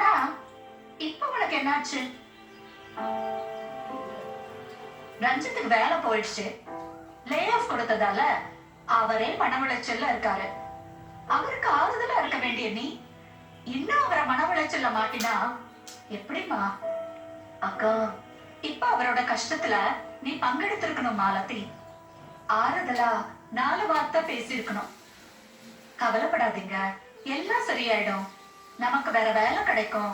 ஆனா இப்ப உனக்கு என்னாச்சு? ரஞ்சித்துக்கு வேலை போயிடுச்சு, லே ஆஃப் கொடுத்ததால அவரே மன உளைச்சல்ல இருக்காரு. அவருக்கு ஆறுதலா இருக்க வேண்டிய நீ இன்னும் அவரை மன உளைச்சல்ல மாட்டினா எப்படிமா? அக்கா, இப்ப அவரோட கஷ்டத்துல நீ பங்கெடுத்திருக்கணும் மாலதி. ஆறுதலா 4 வார்த்தை பேசியிருக்கணும். கவலைப்படாதீங்க, எல்லாம் சரியாயிடும், நமக்கு வேற வேலை கிடைக்கும்,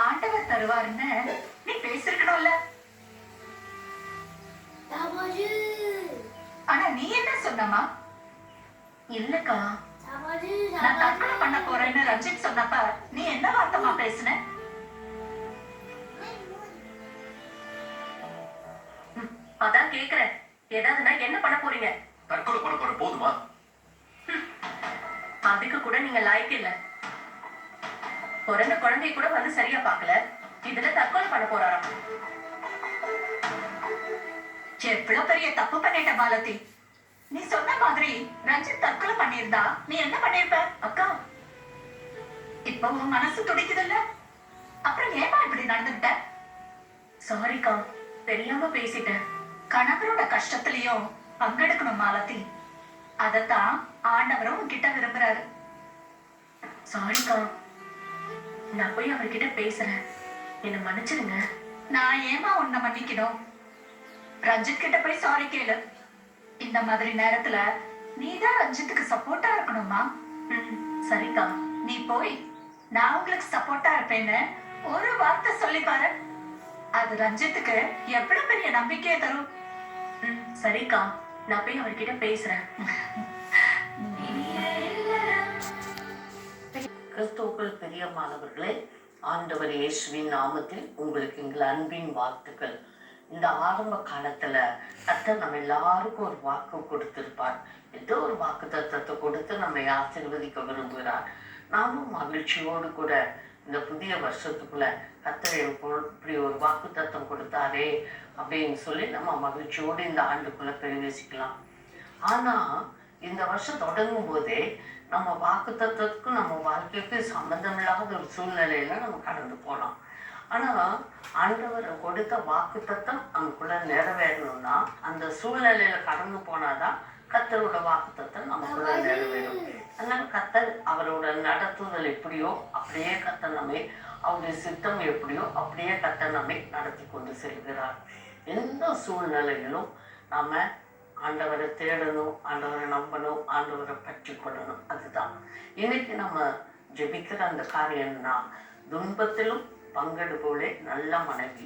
ஆண்டவர் தருவாருன்னு நீ பேசிருக்கணும்ல. ஆனா நீ என்ன சொன்னமா? இல்லக்கா, நான் தற்கொலை பண்ண போறேன்னு ரஞ்சித் சொன்னப்ப நீ என்ன வார்த்தமா பேசுன? அதான் கேக்குறேன், ஏதாவதுனா என்ன பண்ண போறீங்க? தற்கொலை பண்ண போற போதுமா? அதுக்கு கூட நீங்க லாய்க்கு இல்ல. பிறந்த குழந்தைய கூட வந்து சரியா பாக்கல, இதுல தற்கொலை பண்ண போறாராம். எவ்வளவு பெரிய தப்பு பண்ணிட்ட மாலதி. நீ சொன்ன மாதிரி ரஞ்சித் தற்கொலை பண்ணிருந்தா நீ என்ன பண்ணிருப்ப? அக்கா, இப்ப உன் மனசு துடிக்குதுல்ல, அப்புறம் ஏமா இப்படி நடந்துட்ட? சாரிக்கா, தெரியாம பேசிட்டேன். கணவரோட கஷ்டத்திலயும் பங்கெடுக்கணும் மாலதி, அதத்தான் ஆண்டவரும் உன்கிட்ட விரும்புறாரு. சாரிக்கா, நான் போய் அவர்கிட்ட பேசுறேன், என்ன மன்னிச்சிருங்க. நான் ஏமா உன்னை மன்னிக்கணும்? ரஞ்சித் கிட்ட போய் சாரி கேளு. இந்த மாதிரி நேரத்துல நீதான் ரஞ்சித்துக்கு சப்போர்ட்டா இருக்கணுமா? சரிக்கா, நீ போய் நான் உங்களுக்கு சப்போர்ட்டா இருப்பேன்னு ஒரு வார்த்தை சொல்லி பாரு. அது ரஞ்சித்துக்கு எவ்வளவு பெரிய நம்பிக்கையை தரும். சரிக்கா, நான் போய் அவர்கிட்ட பேசுறேன். கிறிஸ்துவுக்குள் பிரியமானவர்களே, ஆண்டவர் இயேசுவின் நாமத்தில் உங்களுக்கு எங்கள் அன்பின் வாழ்த்துக்கள். இந்த ஆரம்ப காலத்துல கர்த்தர் நம்ம எல்லாருக்கும் ஒரு வாக்கு கொடுத்திருப்பார். ஏதோ ஒரு வாக்கு தத்துவத்தை கொடுத்து நம்மை ஆசீர்வதிக்க விரும்புகிறார். நாமும் மகிழ்ச்சியோடு கூட இந்த புதிய வருஷத்துக்குள்ள கர்த்தர் இப்படி ஒரு வாக்கு தத்துவம் கொடுத்தாரே அப்படின்னு சொல்லி நம்ம மகிழ்ச்சியோடு இந்த ஆண்டுக்குள்ள பிரவேசிக்கலாம். ஆனா இந்த வருஷம் தொடங்கும் போதே நம்ம வாக்கு தத்துவத்துக்கும் நம்ம வாழ்க்கைக்கு சம்பந்தம் இல்லாத ஒரு சூழ்நிலையில நம்ம கடந்து போனோம். ஆனா ஆண்டவர் கொடுத்த வாக்கு தத்தம் நமக்குள்ள நிறைவேறணும்னா அந்த சூழ்நிலையில கடந்து போனாதான் கர்த்தரோட வாக்கு தத்தம் நமக்குள்ள நிறைவேறும். அதனால கர்த்தர் அவரோட நடத்துதல் எப்படியோ அப்படியே கர்த்தர் நம்மை, அவருடைய சித்தம் எப்படியோ அப்படியே கர்த்தர் நம்மை நடத்தி கொண்டு செல்கிறார். எந்த சூழ்நிலையிலும் நாம ஆண்டவரை தேடணும், ஆண்டவரை நம்பணும், ஆண்டவரை பற்றி கொள்ளணும். அதுதான் இன்னைக்கு நம்ம ஜெபிக்கிற அந்த காரியம்னா, துன்பத்திலும் பங்கெடுப்போலே நல்ல மனைவி,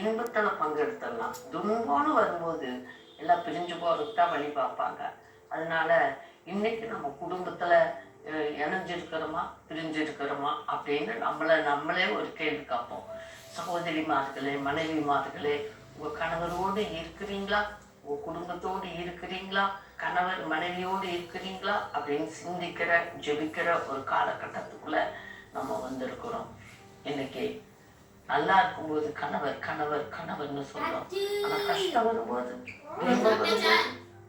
இன்பத்துல பங்கெடுத்துடலாம். துன்பம்னு வரும்போது எல்லாம் பிரிஞ்சு போறதுக்கு தான் வழி பார்ப்பாங்க. அதனால இன்னைக்கு நம்ம குடும்பத்துல இணைஞ்சிருக்கிறோமா பிரிஞ்சிருக்கிறோமா அப்படின்னு நம்மளே ஒரு கேள்வி கேட்போம். சகோதரிமார்களே, மனைவிமார்களே, உங்க கணவரோடு இருக்கிறீங்களா? உங்க குடும்பத்தோடு இருக்கிறீங்களா? கணவர் மனைவியோடு இருக்கிறீங்களா அப்படின்னு சிந்திக்கிற ஜெபிக்கிற ஒரு காலகட்டத்துக்குள்ள நம்ம வந்திருக்கிறோம். இன்னைக்கு நல்லா இருக்கும்போது கணவர் கணவர் கணவர்னு சொல்றோம். ஆனா கஷ்டம் வரும்போது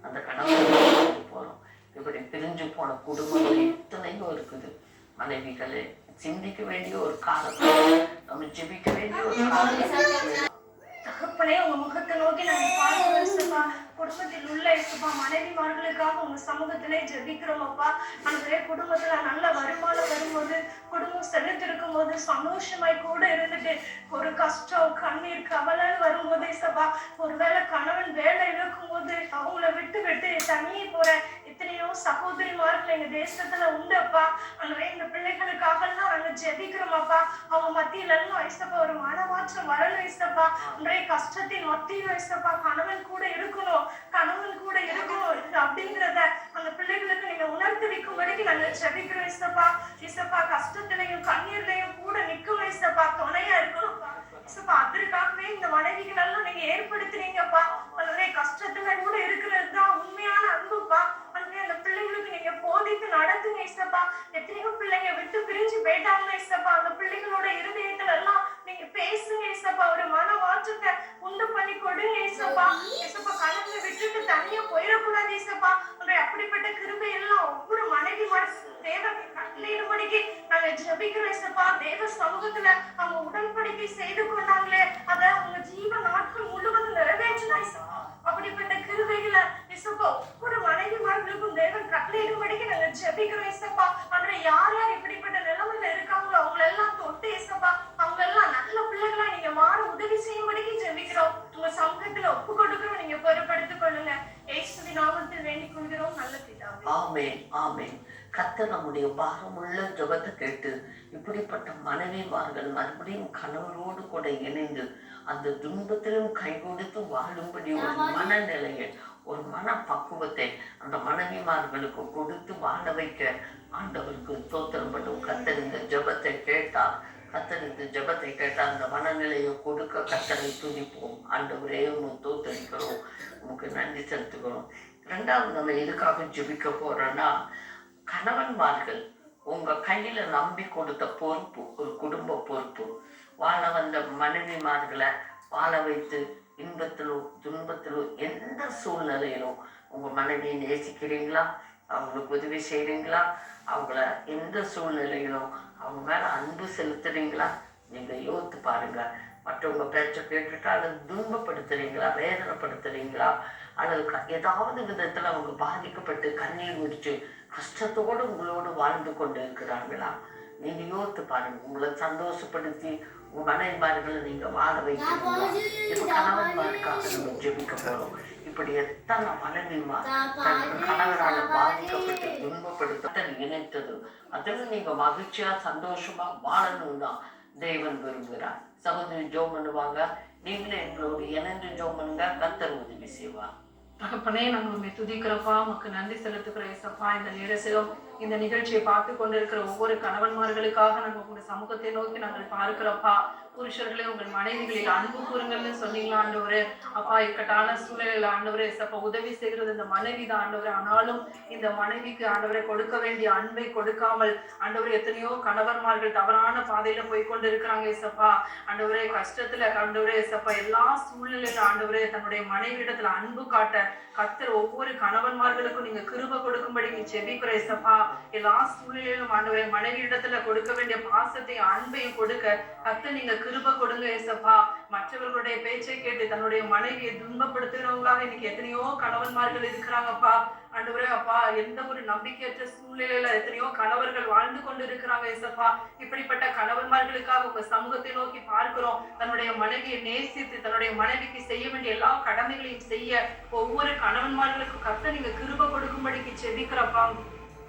அந்த கணவர் போறோம். இப்படி பிரிஞ்சு போன குடும்பங்கள் எத்தனையோ இருக்குது. மனைவிகளே, சிந்திக்க வேண்டிய ஒரு காலம், நம்ம ஜெபிக்க வேண்டிய ஒரு காலம். தகப்பனே, உங்க முகத்தை நோக்கி நாங்க பாடுறோம். குடும்பத்தில் உள்ள இயேசுப்பா, மனைவிமார்களுக்காக உங்க சமூகத்திலே ஜெபிக்கிறோம் அப்பா. அந்த குடும்பத்துல நல்ல வருமானம் வரும்போது, குடும்பம் செலுத்திருக்கும் போது சந்தோஷமாய் கூட இருந்துட்டு ஒரு கஷ்டம் கண்ணீர் கவலை வரும்போது இயேசுப்பா, ஒருவேளை கணவன் வேலை இருக்கும் போது அவங்கள விட்டு விட்டு தனியே போற எத்தனையோ சகோதரிமார்கள் எங்க தேசத்துல உண்டப்பா. அன்றைய இந்த பிள்ளைகளுக்காக எல்லாம் நாங்க ஜெபிக்கிறோம் அப்பா. அவங்க மத்தியில எல்லாம் இயேசுப்பா ஒரு மனமாற்றம் வரணும் இயேசுப்பா. அன்றைய கஷ்டத்தின் மத்தியில் இயேசுப்பா கணவன் கூட இருக்கணும், கணவன் கூட இருக்கணும் அப்படிங்கிறத அந்த பிள்ளைகளுக்கு நீங்க உணர்த்தி வைக்கும் வரைக்கும் நாங்க ஜெபிக்கிறோம் இயேசுப்பா. இயேசுப்பா, கஷ்டத்திலையும் கண்ணீர்லையும் கூட நிற்கும் இயேசுப்பா, துணையா இருக்கணும்ப்பா இயேசுப்பா. அதற்காகவே இந்த மனைவிகள் எல்லாம் நீங்க ஏற்படுத்தினீங்கப்பா. அதனுடைய கஷ்டத்துல கூட இருக்கிறதுதான் உண்மையான அன்புப்பா. அந்த பிள்ளைகளுக்கு நீங்க போதித்து நடத்துங்க இயேசுப்பா. எத்தனையோ பிள்ளைங்க விட்டு பிரிஞ்சு போயிட்டாங்க இயேசுப்பா. அந்த பிள்ளைகளோட இருதயத்துல எல்லாம் நீங்க பேசுங்க இயேசுப்பா. ஒரு மன மாற்றத்தை உண்டு பண்ணி கொடுங்க ஏசப்பா. ஏசப்பா கணவனை விட்டுட்டு தனியா போயிடக்கூடாது ஏசப்பா. உங்களுடைய அப்படிப்பட்ட கிருபை எல்லாம் ஒவ்வொரு மனைவி தேவன் கட்டளையிடும்படிக்கு நாங்க ஜெபிக்கிறோம் ஏசப்பா. தேவ சமூகத்துல அவங்க உடன்படிக்கை செய்து கொண்டாங்களே அதை அவங்க ஜீவ நாட்கள் முழுவதும் நிறைவேற்றினா ஏசப்பா. அப்படிப்பட்ட கிருபைகளை ஏசப்பா ஒவ்வொரு மனைவிமார்களுக்கும் தேவன் கட்டளையிடும்படிக்கு நாங்க ஜெபிக்கிறோம் ஏசப்பா. ஆனா யார் யார் இப்படிப்பட்ட நிலைமையில இருக்காங்களோ அவங்கள எல்லாம் தொட்டு ஏசப்பா அவங்க எல்லாம் நல்ல பிள்ளைகளா நீங்க மாற உதவி செய்யும்படிக்கு ஜெபிக்கிறோம். உங்க சமூகத்துல ஒப்பு கொடுக்கிறோம். நீங்க பொறுப்படுத்திக் கொள்ளுங்க. இயேசுவின் நாமத்தில் வேண்டிக் கொள்கிறோம் நல்ல பிதாவே. ஆமென் ஆமென். கர்த்தர் நம்முடைய பாரமுள்ள ஜெபத்தை கேட்டு இப்படிப்பட்ட மனைவிமார்கள் மறுபடியும் கணவரோடு கூட இணைந்து அந்த துன்பத்திலும் கை கொடுத்து வாழும்படி ஒரு மனநிலையை ஒரு மன பக்குவத்தை அந்த மனைவிமார்களுக்கு கொடுத்து வாழ வைக்க ஆண்டவருக்கு ஸ்தோத்திரம் பண்ணும். கர்த்தர் இந்த ஜெபத்தை கேட்டார். கர்த்தர் இந்த ஜெபத்தை கேட்டால் அந்த மனநிலையை கொடுக்க கர்த்தரை துதிப்போம். ஆண்டவரே உங்க தோத்தரிக்கிறோம், உனக்கு நன்றி செலுத்துகிறோம். ரெண்டாவது நம்ம எதுக்காக ஜெபிக்க போறோம்னா, கணவன்மார்கள் உங்க கையில நம்பி கொடுத்த பொறுப்பு, ஒரு குடும்ப பொறுப்பு. வாழ வந்த மனைவிமார்களை வாழ வைத்து இன்பத்திலும் துன்பத்திலும் எந்த சூழ்நிலையிலும் உங்க மனைவியை நேசிக்கிறீங்களா? அவங்களுக்கு உதவி செய்றீங்களா? அவங்கள எந்த சூழ்நிலையிலும் அவங்க மேல அன்பு செலுத்துறீங்களா? நீங்க யோசித்து பாருங்க. மற்றவங்க பேச்சை கேட்டுட்டா அல்லது துன்பப்படுத்துறீங்களா, வேதனைப்படுத்துறீங்களா, அல்லது ஏதாவது விதத்துல அவங்க பாதிக்கப்பட்டு கண்ணீர் முடிச்சு கஷ்டத்தோடு உங்களோடு வாழ்ந்து கொண்டு இருக்கிறாங்களா? நீங்க யோசித்து பாருங்க. உங்களை சந்தோஷப்படுத்தி உங்க மனைவிமார்களை நீங்க வாழ வைக்கிறீங்களா? இப்ப கணவன்மாருக்காக நம்ம ஜெபிக்க போறோம். இப்படி எத்தனை மனைவிமார் தனக்கு கணவரால பாதிக்கப்பட்டு துன்பப்படுத்த இணைத்தது அதில் நீங்க மகிழ்ச்சியா சந்தோஷமா வாழணும் தான் தேவன் விரும்புகிறார். சகோதரி ஜோம் பண்ணுவாங்க, நீங்களே எங்களோடு இணைந்து ஜோம் பண்ணுங்க, கர்த்தர் உதவி செய்வார். தகப்பனே, நாங்கள் உண்மை துதிக்கிறப்பா, உமக்கு நன்றி செலுத்துகிற ஏசப்பா. இந்த நேரத்திலும் இந்த நிகழ்ச்சியை பார்த்து கொண்டிருக்கிற ஒவ்வொரு கணவன்மார்களுக்காக நாங்கள் உங்களுடைய சமூகத்தை நோக்கி நாங்கள் பார்க்கிறப்பா. புருஷர்களே உங்கள் மனைவிகளில் அன்பு கூறுங்கள்னு சொன்னீங்களா ஆண்டவரே. அப்பா, இக்கட்டான சூழ்நிலையில ஆண்டவரே ஏசப்பா உதவி செய்கிறது இந்த மனைவி தான் ஆண்டவரே. ஆனாலும் இந்த மனைவிக்கு ஆண்டவரை கொடுக்க வேண்டிய அன்பை கொடுக்காமல் ஆண்டவரே எத்தனையோ கணவன்மார்கள் தவறான பாதையில போய் கொண்டு இருக்கிறாங்க ஏசப்பா. ஆண்டவரே கஷ்டத்துல ஆண்டவரே ஏசப்பா எல்லா சூழ்நிலையில ஆண்டவரே தன்னுடைய மனைவியிடத்துல அன்பு காட்ட கர்த்தர் ஒவ்வொரு கணவன்மார்களுக்கும் நீங்க கிருபை கொடுக்கும்படி நீ செபிக்கிற ஏசப்பா. எல்லா சூழ்நிலையிலும் ஆண்டவரே மனைவி இடத்துல கொடுக்க வேண்டிய பாசத்தையும் அன்பையும் கொடுக்க கர்த்தர் நீங்க கிருபை கொடுங்க ஏசப்பா. மற்றவர்களுடைய பேச்சை கேட்டு தன்னுடைய மனைவியை துன்பப்படுத்துகிறவங்களாக இன்னைக்கு எத்தனையோ கணவன்மார்கள் இருக்கிறாங்கப்பா. ஆண்டவரே அப்பா, எந்த ஒரு நம்பிக்கையற்ற சூழ்நிலையில எத்தனையோ கணவர்கள் வாழ்ந்து கொண்டு இருக்கிறாங்க ஏசப்பா. இப்படிப்பட்ட கணவன்மார்களுக்காக உங்க சமூகத்தை நோக்கி பார்க்கிறோம். தன்னுடைய மனைவியை நேசித்து தன்னுடைய மனைவிக்கு செய்ய வேண்டிய எல்லா கடமைகளையும் செய்ய ஒவ்வொரு கணவன்மார்களுக்கும் கர்த்தர் நீங்க கிருபை கொடுக்கும்படிக்கு செபிக்கிறப்பா.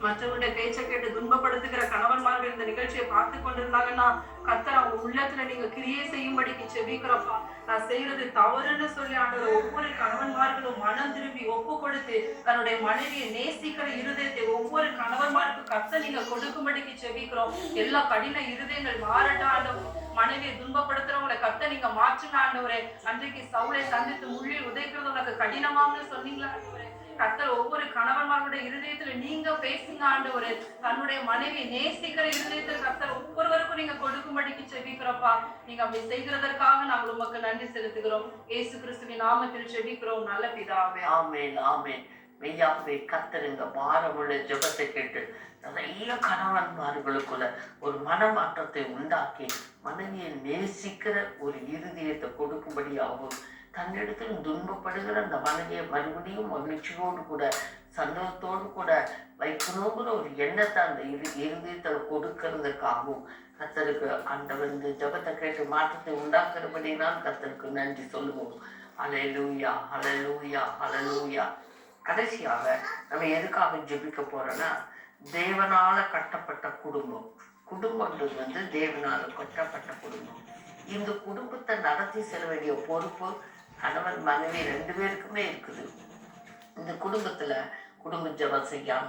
மற்றவருடைய பேச்சை கேட்டு துன்பப்படுத்துகிற கணவன்மார்கள் இந்த நிகழ்ச்சியை பார்த்து கொண்டிருந்தாங்கன்னா கர்த்தர் அவங்க உள்ளத்துல நீங்க கிரியை செய்யும்படிக்கு செபிக்கிறப்பா. நான் செய்யறது தவறுன்னு சொல்லி ஆண்டவர் ஒவ்வொரு கணவன்மார்களும் மனம் திரும்பி ஒப்பு கொடுத்து தன்னுடைய மனைவியை நேசிக்கிற இருதயத்தை ஒவ்வொரு கணவன்மாருக்கும் கர்த்தர் நீங்க கொடுக்கும்படிக்கு செபிக்கிறோம். எல்லா கடின இருதயங்கள் மாறட்டா ஆண்டவர். மனைவியை துன்பப்படுத்துறவங்களை கர்த்தர் நீங்க மாற்றுங்க ஆண்டவரே. அன்றைக்கு சவுலை சந்தித்து முள்ளில் உதைக்கிறது உனக்கு கடினமான்னு சொன்னீங்களா ஆண்டவரே. கர்த்தர் ஒவ்வொரு கணவன்மார்களுடைய இருதயத்துல நீங்க பேசுங்க ஆண்டவரே. தன்னுடைய மனைவியை நேசிக்கிற இருதயத்துல கர்த்தர் ஒவ்வொருவருக்கும் நீங்க கொடுக்கும்படிக்கு செபிக்கிறப்பா. நீங்க அப்படி செய்கிறதற்காக நாங்கள் உமக்கு நன்றி செலுத்துகிறோம். இயேசு கிறிஸ்துவின் நாமத்தில் செபிக்கிறோம் நல்ல பிதாவே. ஆமென் ஆமென். மெய்யாகவே கர்த்தர் இந்த பாரமுள்ள ஜெபத்தை கேட்டு நிறைய கணவன்மார்களுக்குள்ள ஒரு மனமாற்றத்தை உண்டாக்கி மனைவியை நேசிக்கிற ஒரு இருதயத்தை கொடுக்கும்படியாகவும் தன்னிடத்தில் துன்பப்படுகிற அந்த மனைவியை மறுபடியும் மகிழ்ச்சியோடு கூட சந்தோஷத்தோடு கூட வைக்கணுங்கிற ஒரு எண்ணத்தை அந்த இருதயத்தில் கொடுக்கறதுக்காகவும் கர்த்தருக்கு ஆண்டவர் இந்த ஜெபத்தை கேட்டு மாற்றத்தை உண்டாக்குறபடினால் கர்த்தருக்கு நன்றி சொல்லுவோம். ஹல்லேலூயா ஹல்லேலூயா ஹல்லேலூயா. கடைசியாக நம்ம எதுக்காக ஜெபிக்க போறோம்னா, தேவனால கட்டப்பட்ட குடும்பம். குடும்பம்ன்றது தேவனால கட்டப்பட்ட குடும்பம். இந்த குடும்பத்தை நடத்தி செல்ல வேண்டிய பொறுப்பு கணவன் மனைவி ரெண்டு பேருக்குமே இருக்குது. இந்த குடும்பத்துல குடும்ப ஜெபம் செய்யாம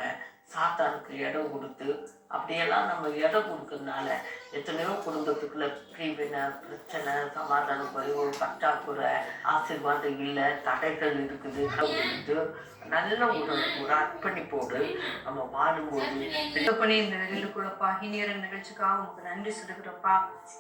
சாத்தானுக்கு இடம் கொடுத்து அப்படியெல்லாம் நம்ம இடம் கொடுக்கறதுனால எத்தனையோ குடும்பத்துக்குள்ள பிரிவினை, பிரச்சனை, சமாதான குறைவு, பற்றாக்குறை, ஆசீர்வாதம் இல்லை, தடைகள் இருக்குது. நல்ல ஒரு அர்ப்பணிப்போடு நம்ம வாழும்போது தகப்பனே, இந்த வேலையில கூடப்பா இனியர நிகழ்ச்சிக்காக உங்களுக்கு நன்றி சொல்லுகிறப்பா.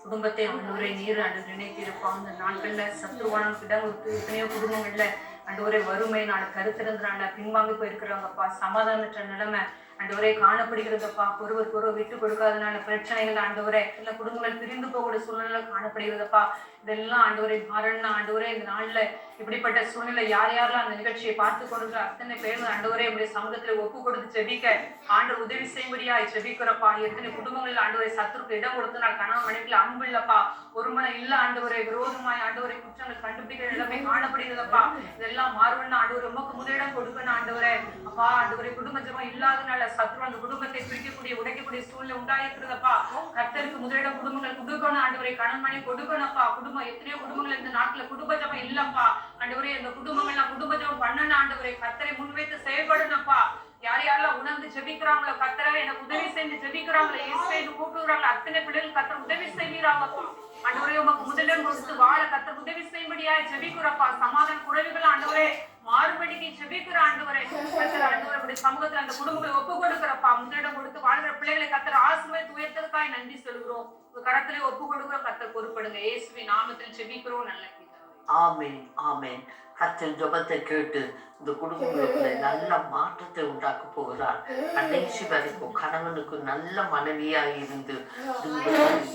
குடும்பத்தை ஆண்டவரே நீர் ஆண்டு நினைத்திருப்பா. இந்த நாட்கள்ல சத்ருவானுக்கு இடம் கொடுத்து எத்தனையோ குடும்பங்கள்ல ஆண்டவரே வறுமை நாளை கருத்திருந்தாண்ட பின்வாங்கி போயிருக்கிறாங்கப்பா. சமாதானற்ற நிலைமை ஆண்டவரே காணப்படுகிறதப்பா. ஒருவருக்கு ஒருவர் விட்டு கொடுக்காதனால பிரச்சனைகள் ஆண்டவரே இல்ல குடும்பங்கள் பிரிந்து போகக்கூடிய சூழ்நிலை காணப்படுகிறதப்பா. இதெல்லாம் ஆண்டவரே மாறணும் ஆண்டவரே. இந்த நாள்ல இப்படிப்பட்ட சூழ்நிலை யார் யாரெல்லாம் அந்த நிகழ்ச்சியை பார்த்து கொண்டு அத்தனை பேரும் ஆண்டவரே உடைய சமூகத்துல ஒப்பு கொடுத்து ஜெபிக்க ஆண்டவர் உதவி செய்யும்படியாய் ஜெபிக்கிறப்பா. எத்தனை குடும்பங்கள் ஆண்டவரை சத்துருக்கு இடம் கொடுத்து நான் கணவன் மனைவில அன்பு இல்லப்பா, ஒரு மன இல்ல ஆண்டவரை விரோதமாய் ஆண்டவரை குற்றங்கள் கண்டுபிடிக்கிற நிலைமை காணப்படுகிறதப்பா. இதெல்லாம் மாறுவன்னு ஆண்டவர் உமக்கு முதலிடம் கொடுக்கணும் ஆண்டவரே. அப்பா ஆண்டவரை குடும்ப ஜெபம் இல்லாதனால சத்ரு அந்த குடும்பத்தை பிரிக்கக்கூடிய உடைக்கக்கூடிய சூழ்நிலை உண்டாயிருக்கிறதப்பா. கர்த்தருக்கு முதலிடம் குடும்பங்கள் கொடுக்கணும் ஆண்டவரை. கணவன் மனைவி கொடுக்கணும்ப்பா. குடும்பம் எத்தனையோ குடும்பங்கள் இந்த நாட்டுல குடும்ப ஜெபம் இல்லப்பா ஆண்டவரே. இந்த குடும்பங்கள்லாம் குடும்ப ஜெபம் பண்ணணும் ஆண்டவரை. கர்த்தரை முன்வைத்து செயல்படணும்ப்பா. யார் யாரெல்லாம் உணர்ந்து ஜெபிக்கிறாங்களோ கர்த்தரை எனக்கு உதவி செஞ்சு ஜெபிக்கிறாங்களோ இயேசுவை கூப்பிடுறாங்களோ அத்தனை பிள்ளைகள் கர்த்தர் உதவி செய்வீராங்கப்பா. ஆண்டவரே உமக்கு முதலிடம் கொடுத்து வாழ கர்த்தர் உதவி செய்யும்படியாய் ஜெபிக்கிறப்பா. சமாதான குறைவுகள் ஆண்டவரே மாறுபடிக்கு ஜெபிக்கிற ஆண்டவரே. கர்த்தர் ஆண்டவரே இப்படி சமூகத்துல அந்த குடும்பங்களை ஒப்பு கொடுக்கிறப்பா. முதலிடம் கொடுத்து வாழ்கிற பிள்ளைகளை கர்த்தர் ஆசீர்வதித்து உயர்த்ததுக்காய் நன்றி சொல்கிறோம். கரத்திலே ஒப்பு கொடுக்கிறோம். கர்த்தர் பொறுப்படுங்க. இயேசுவின் நாமத்தில் ஜெபிக்கிறோம் நல்ல பிதாவே. ஆமென், ஆமென். கர்த்தர் ஜெபத்தை கேட்டு இந்த குடும்பங்களுக்குள்ள நல்ல மாற்றத்தை உண்டாக்க போகிறார். கடைசி வரைக்கும் கணவனுக்கு நல்ல மனைவியா இருந்து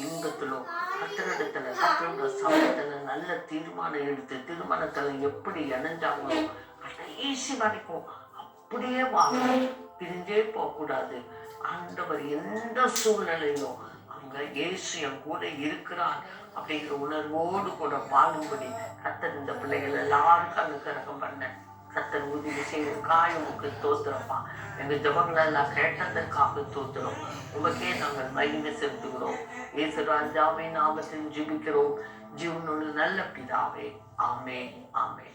இன்பத்திலும் கர்த்தரிடத்துல கர்த்தரோட சமூகத்துல நல்ல தீர்மானம் எடுத்து திருமணத்துல எப்படி இணைஞ்சாங்களோ கடைசி வரைக்கும் அப்படியே வாழணும். பிரிஞ்சே போகக்கூடாது. ஆண்டவர் எந்த சூழ்நிலையிலும் அங்க இயேசு என் கூட இருக்கிறார் அப்படிங்கிற உணர்வோடு கூட வாழும்படி கர்த்தர் இந்த பிள்ளைகள் எல்லாருக்கும் அனுக்கிரகம் பண்ண கர்த்தர் உதவி செய்ய காயமுக்கு தோத்துறப்பா. எங்க ஜபங்களை எல்லாம் கேட்டதற்காக தோத்துறோம். உமக்கே நாங்கள் மகிமை செலுத்துகிறோம். இயேசு ராஜாவின் நாமத்தில் ஜெபிக்கிறோம். ஜீவனுள்ள நல்ல பிதாவே. ஆமென், ஆமென்.